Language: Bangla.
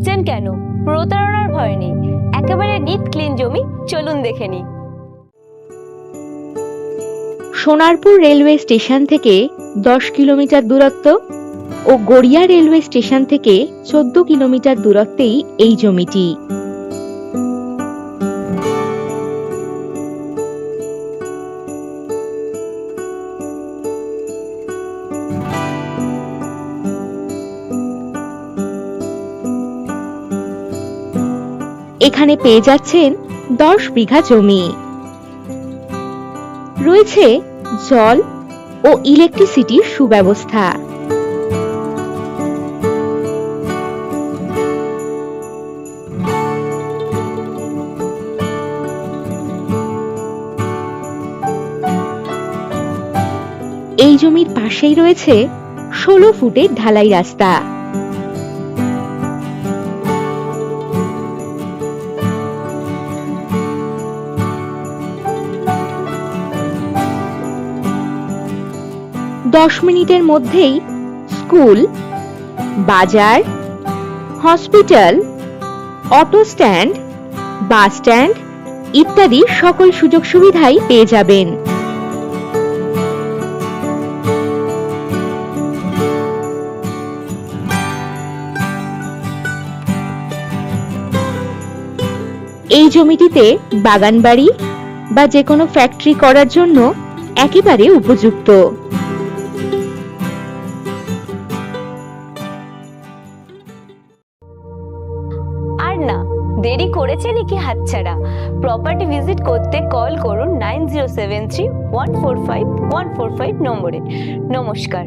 ভাবছেন কেন? প্রতারণার ভয় নেই, একেবারে নিট ক্লিন জমি। চলুন দেখে নিই। সোনারপুর রেলওয়ে স্টেশন থেকে 10 কিলোমিটার দূরত্ব ও গড়িয়া রেলওয়ে স্টেশন থেকে 14 কিলোমিটার দূরত্বেই এই জমিটি। এখানে পেয়ে যাচ্ছেন 10 বিঘা জমি। রয়েছে জল ও ইলেকট্রিসিটির সুব্যবস্থা। এই জমির পাশেই রয়েছে 16 ফুটের ঢালাই রাস্তা। দশ মিনিটের মধ্যেই স্কুল, বাজার, hospital, auto stand, bus stand ইত্যাদি সকল সুযোগ সুবিধাই পেয়ে যাবেন। এই জমিটিতে বাগানবাড়ি বা যে কোনো ফ্যাক্টরি করার জন্য একেবারে উপযুক্ত। আর না, দেরি করেছেনই কি হাতছাড়া। প্রপার্টি ভিজিট করতে কল করুন 9073145145 নম্বরে। নমস্কার।